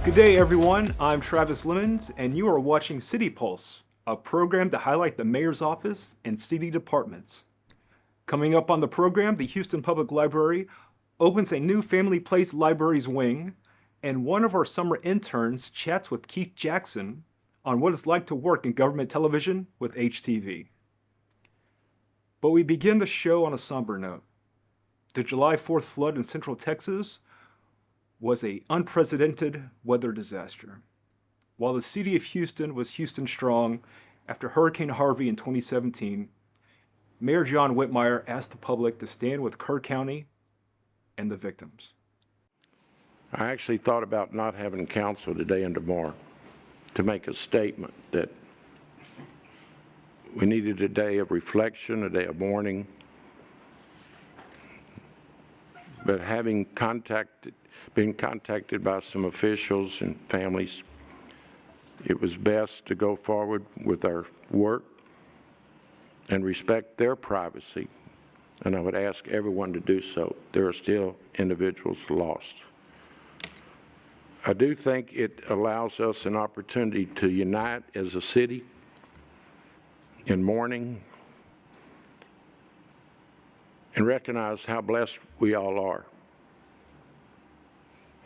Good day, everyone. I'm Travis Leamons, and you are watching City Pulse, a program to highlight the mayor's office and city departments. Coming up on the program, the Houston Public Library opens a new Family Place Libraries wing, and one of our summer interns chats with Keith Jackson on what it's like to work in government television with HTV. But we begin the show on a somber note. The July 4th flood in Central Texas was an unprecedented weather disaster. While the city of Houston was Houston strong after Hurricane Harvey in 2017, Mayor John Whitmire asked the public to stand with Kerr County and the victims. I actually thought about not having council today and tomorrow to make a statement that we needed a day of reflection, a day of mourning, but having been contacted by some officials and families, it was best to go forward with our work and respect their privacy. And I would ask everyone to do so. There are still individuals lost. I do think it allows us an opportunity to unite as a city in mourning and recognize how blessed we all are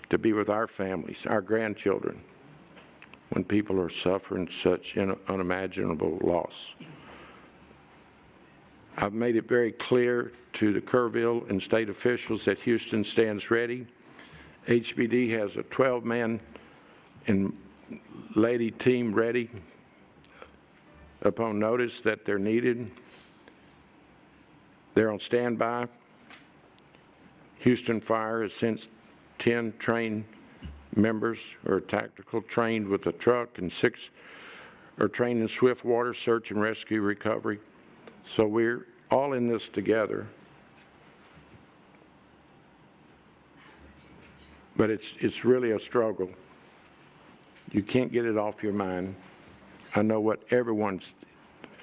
to be with our families, our grandchildren, when people are suffering such unimaginable loss. I've made it very clear to the Kerrville and state officials that Houston stands ready. HBD has a 12-man and lady team ready upon notice that they're needed. They're on standby. Houston Fire has sent 10 trained members or tactical trained with a truck, and 6 are trained in swift water search and rescue recovery. So we're all in this together. But it's really a struggle. You can't get it off your mind. I know what everyone's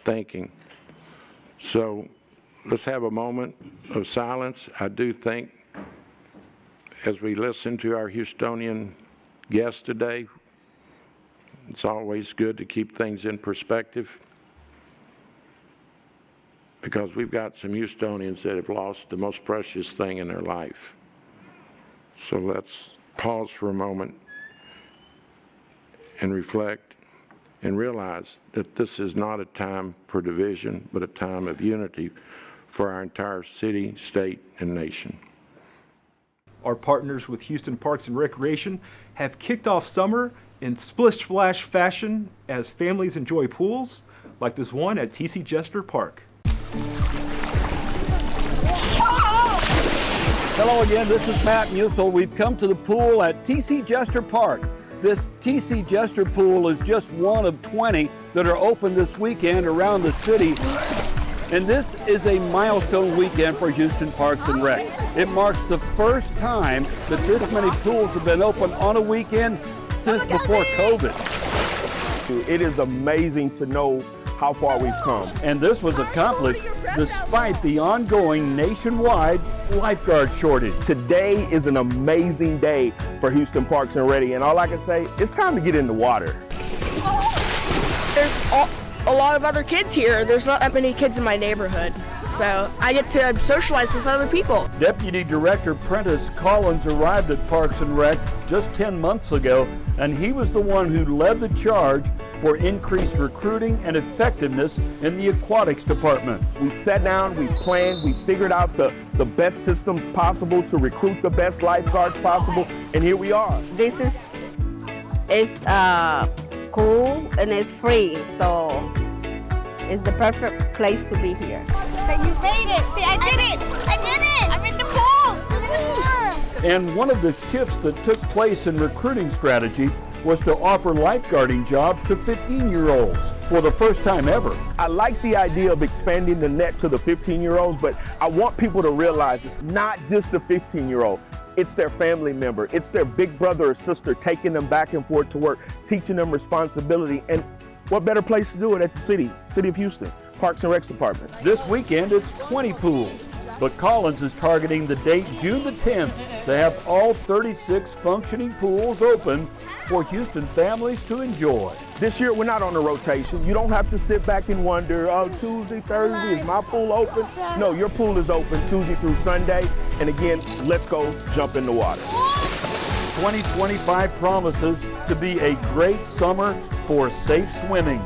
thinking. So let's have a moment of silence. I do think, as we listen to our Houstonian guests today, it's always good to keep things in perspective, because we've got some Houstonians that have lost the most precious thing in their life. So let's pause for a moment and reflect and realize that this is not a time for division, but a time of unity for our entire city, state, and nation. Our partners with Houston Parks and Recreation have kicked off summer in splish-splash fashion as families enjoy pools like this one at T.C. Jester Park. Hello again, this is Matt Musil. We've come to the pool at T.C. Jester Park. This T.C. Jester pool is just one of 20 that are open this weekend around the city. And this is a milestone weekend for Houston Parks and Rec. It marks the first time that this many pools have been open on a weekend since before COVID. It is amazing to know how far we've come. And this was accomplished despite the ongoing nationwide lifeguard shortage. Today is an amazing day for Houston Parks and Rec, and all I can say, it's time to get in the water. There's a lot of other kids here. There's not that many kids in my neighborhood, so I get to socialize with other people. Deputy Director Prentice Collins arrived at Parks and Rec just 10 months ago, and he was the one who led the charge for increased recruiting and effectiveness in the aquatics department. We sat down, we planned, we figured out the best systems possible to recruit the best lifeguards possible, and here we are. This is cool and it's free, so it's the perfect place to be here. You made it! See, I did it! I did it! I'm in the pool! And one of the shifts that took place in recruiting strategy was to offer lifeguarding jobs to 15-year-olds for the first time ever. I like the idea of expanding the net to the 15-year-olds, but I want people to realize it's not just the 15-year-old. It's their family member. It's their big brother or sister taking them back and forth to work, teaching them responsibility. And what better place to do it at the city of Houston, Parks and Rec Department. This weekend, it's 20 pools. but Collins is targeting the date June the 10th to have all 36 functioning pools open for Houston families to enjoy. This year, we're not on a rotation. You don't have to sit back and wonder, oh, Tuesday, Thursday, is my pool open? No, your pool is open Tuesday through Sunday. And again, let's go jump in the water. 2025 promises to be a great summer for safe swimming.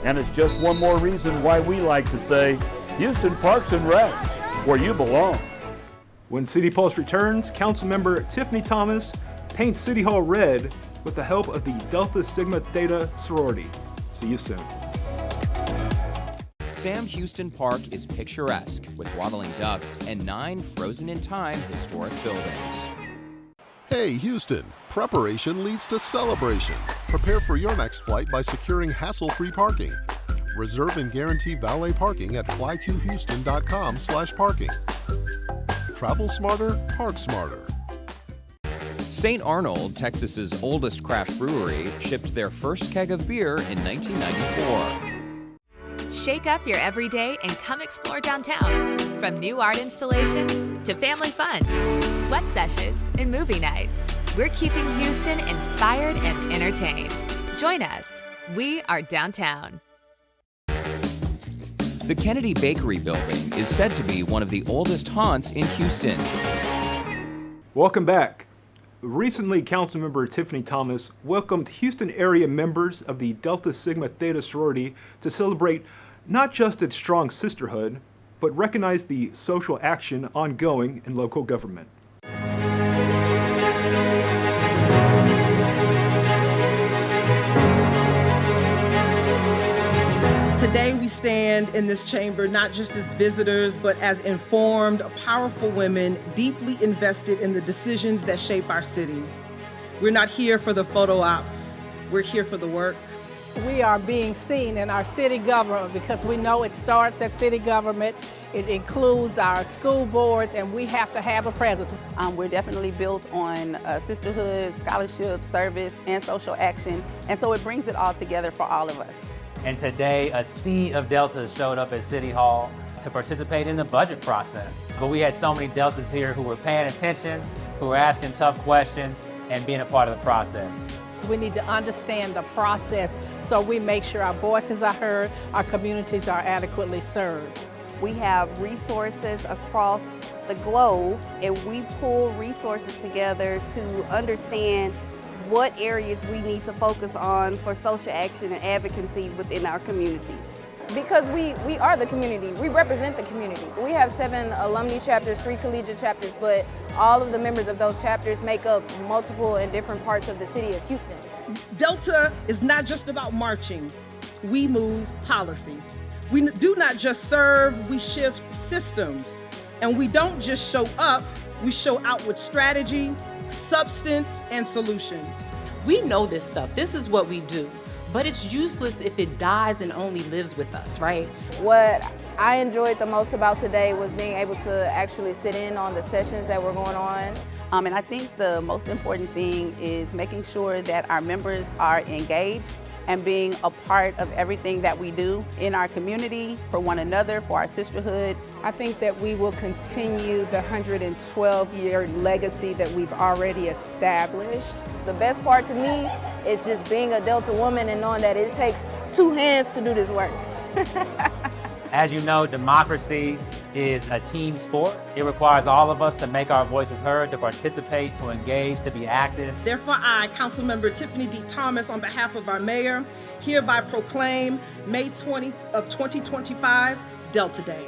And it's just one more reason why we like to say, Houston Parks and Rec, where you belong. When City Pulse returns, Councilmember Tiffany Thomas paints City Hall red with the help of the Delta Sigma Theta sorority. See you soon. Sam Houston Park is picturesque with waddling ducks and 9 frozen-in-time historic buildings. Hey Houston, preparation leads to celebration. Prepare for your next flight by securing hassle-free parking. Reserve and guarantee valet parking at flytohouston.com/parking. Travel smarter, park smarter. St. Arnold, Texas's oldest craft brewery, shipped their first keg of beer in 1994. Shake up your everyday and come explore downtown. From new art installations to family fun, sweat sessions, and movie nights, we're keeping Houston inspired and entertained. Join us. We are downtown. The Kennedy Bakery building is said to be one of the oldest haunts in Houston. Welcome back. Recently, Councilmember Tiffany Thomas welcomed Houston area members of the Delta Sigma Theta sorority to celebrate not just its strong sisterhood, but recognize the social action ongoing in local government. Today we stand in this chamber not just as visitors, but as informed, powerful women deeply invested in the decisions that shape our city. We're not here for the photo ops. We're here for the work. We are being seen in our city government because we know it starts at city government. It includes our school boards, and we have to have a presence. We're definitely built on sisterhood, scholarship, service, and social action, and so it brings it all together for all of us. And today, a sea of Deltas showed up at City Hall to participate in the budget process. But we had so many Deltas here who were paying attention, who were asking tough questions, and being a part of the process. So we need to understand the process so we make sure our voices are heard, our communities are adequately served. We have resources across the globe, and we pull resources together to understand what areas we need to focus on for social action and advocacy within our communities. Because we are the community, we represent the community. We have 7 alumni chapters, 3 collegiate chapters, but all of the members of those chapters make up multiple and different parts of the city of Houston. Delta is not just about marching, we move policy. We do not just serve, we shift systems. And we don't just show up, we show out with strategy, substance, and solutions. We know this stuff. This is what we do. But it's useless if it dies and only lives with us, right? What I enjoyed the most about today was being able to actually sit in on the sessions that were going on. And I think the most important thing is making sure that our members are engaged and being a part of everything that we do in our community, for one another, for our sisterhood. I think that we will continue the 112-year legacy that we've already established. The best part to me is just being a Delta woman and knowing that it takes 2 hands to do this work. As you know, democracy is a team sport. It requires all of us to make our voices heard, to participate, to engage, to be active. Therefore, I, Councilmember Tiffany D. Thomas, on behalf of our mayor, hereby proclaim May 20 of 2025 Delta Day.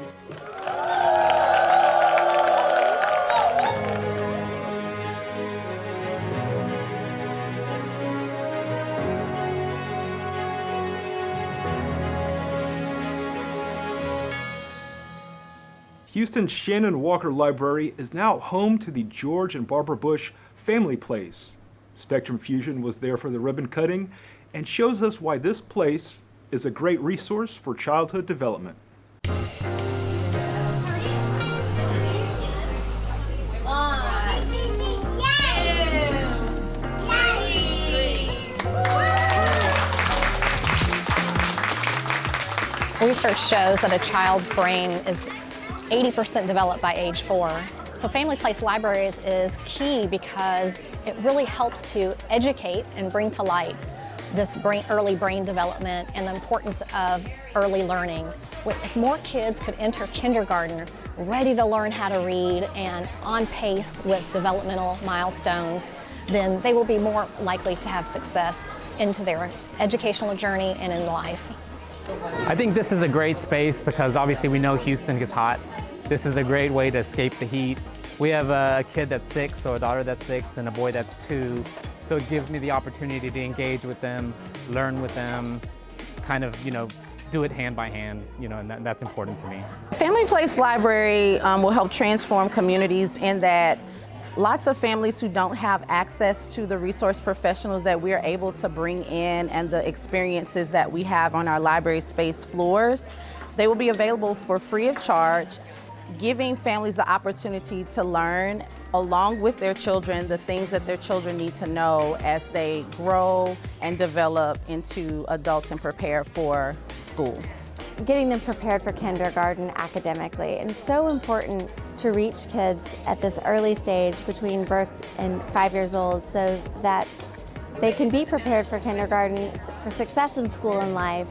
Houston's Shannon Walker Library is now home to the George and Barbara Bush Family Place. Spectrum Fusion was there for the ribbon cutting and shows us why this place is a great resource for childhood development. Research shows that a child's brain is 80% developed by age 4. So family place libraries is key because it really helps to educate and bring to light this early brain development and the importance of early learning. If more kids could enter kindergarten ready to learn how to read and on pace with developmental milestones, then they will be more likely to have success into their educational journey and in life. I think this is a great space because obviously we know Houston gets hot. This is a great way to escape the heat. We have a kid that's 6, or a daughter that's 6, and a boy that's 2. So it gives me the opportunity to engage with them, learn with them, kind of, do it hand by hand, and that's important to me. Family Place Library will help transform communities in that lots of families who don't have access to the resource professionals that we're able to bring in and the experiences that we have on our library space floors, they will be available for free of charge, giving families the opportunity to learn along with their children the things that their children need to know as they grow and develop into adults and prepare for school. Getting them prepared for kindergarten academically. And it's so important to reach kids at this early stage between birth and 5 years old so that they can be prepared for kindergarten, for success in school and life.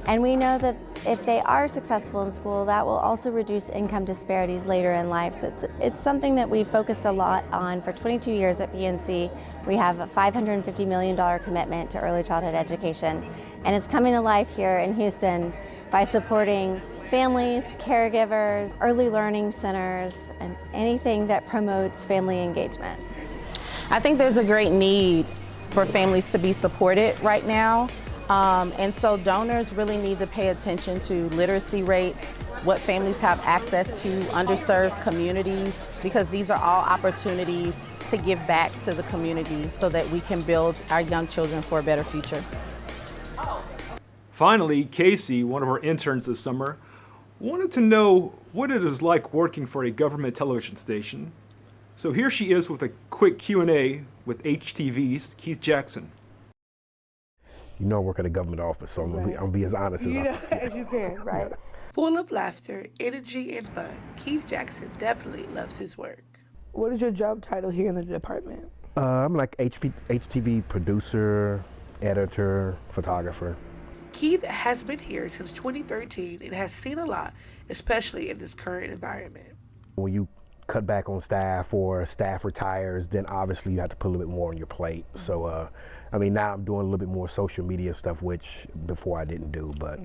And we know that if they are successful in school, that will also reduce income disparities later in life. So it's something that we've focused a lot on for 22 years at PNC. We have a $550 million commitment to early childhood education. And it's coming to life here in Houston by supporting families, caregivers, early learning centers, and anything that promotes family engagement. I think there's a great need for families to be supported right now. And so donors really need to pay attention to literacy rates, what families have access to, underserved communities, because these are all opportunities to give back to the community so that we can build our young children for a better future. Finally, Kaci, one of our interns this summer, wanted to know what it is like working for a government television station. So here she is with a quick Q&A with HTV's Keith Jackson. I work at a government office, so I'm gonna be as honest as as you can, right? Full of laughter, energy, and fun, Keith Jackson definitely loves his work. What is your job title here in the department? I'm like HTV producer, editor, photographer. Keith has been here since 2013 and has seen a lot, especially in this current environment. When you cut back on staff or staff retires, then obviously you have to put a little bit more on your plate. So, now I'm doing a little bit more social media stuff, which before I didn't do, but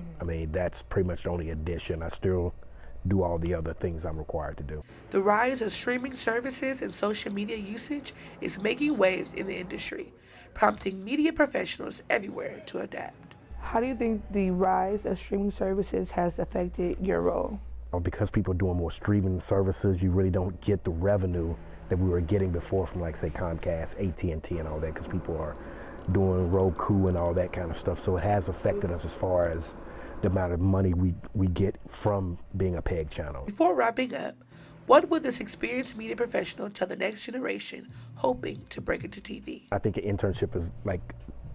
that's pretty much the only addition. I still do all the other things I'm required to do. The rise of streaming services and social media usage is making waves in the industry, prompting media professionals everywhere to adapt. How do you think the rise of streaming services has affected your role? Because people are doing more streaming services, you really don't get the revenue that we were getting before from, like, say, Comcast, AT&T and all that, because people are doing Roku and all that kind of stuff. So it has affected us as far as the amount of money we get from being a PEG channel. Before wrapping up, what would this experienced media professional tell the next generation hoping to break into TV? I think an internship is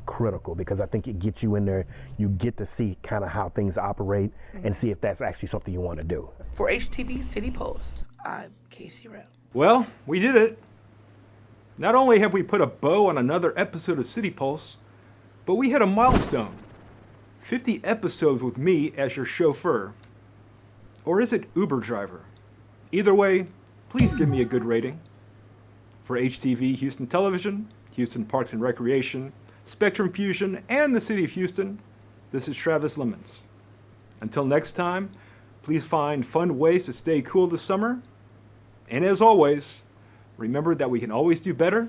critical because I think it gets you in there, you get to see kind of how things operate and see if that's actually something you want to do. For HTV City Pulse, I'm Kaci Rowe. Well, we did it. Not only have we put a bow on another episode of City Pulse, but we hit a milestone. 50 episodes with me as your chauffeur. Or is it Uber driver? Either way, please give me a good rating. For HTV Houston Television, Houston Parks and Recreation, Spectrum Fusion, and the City of Houston, this is Travis Leamons. Until next time, please find fun ways to stay cool this summer. And as always, remember that we can always do better,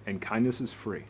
and kindness is free.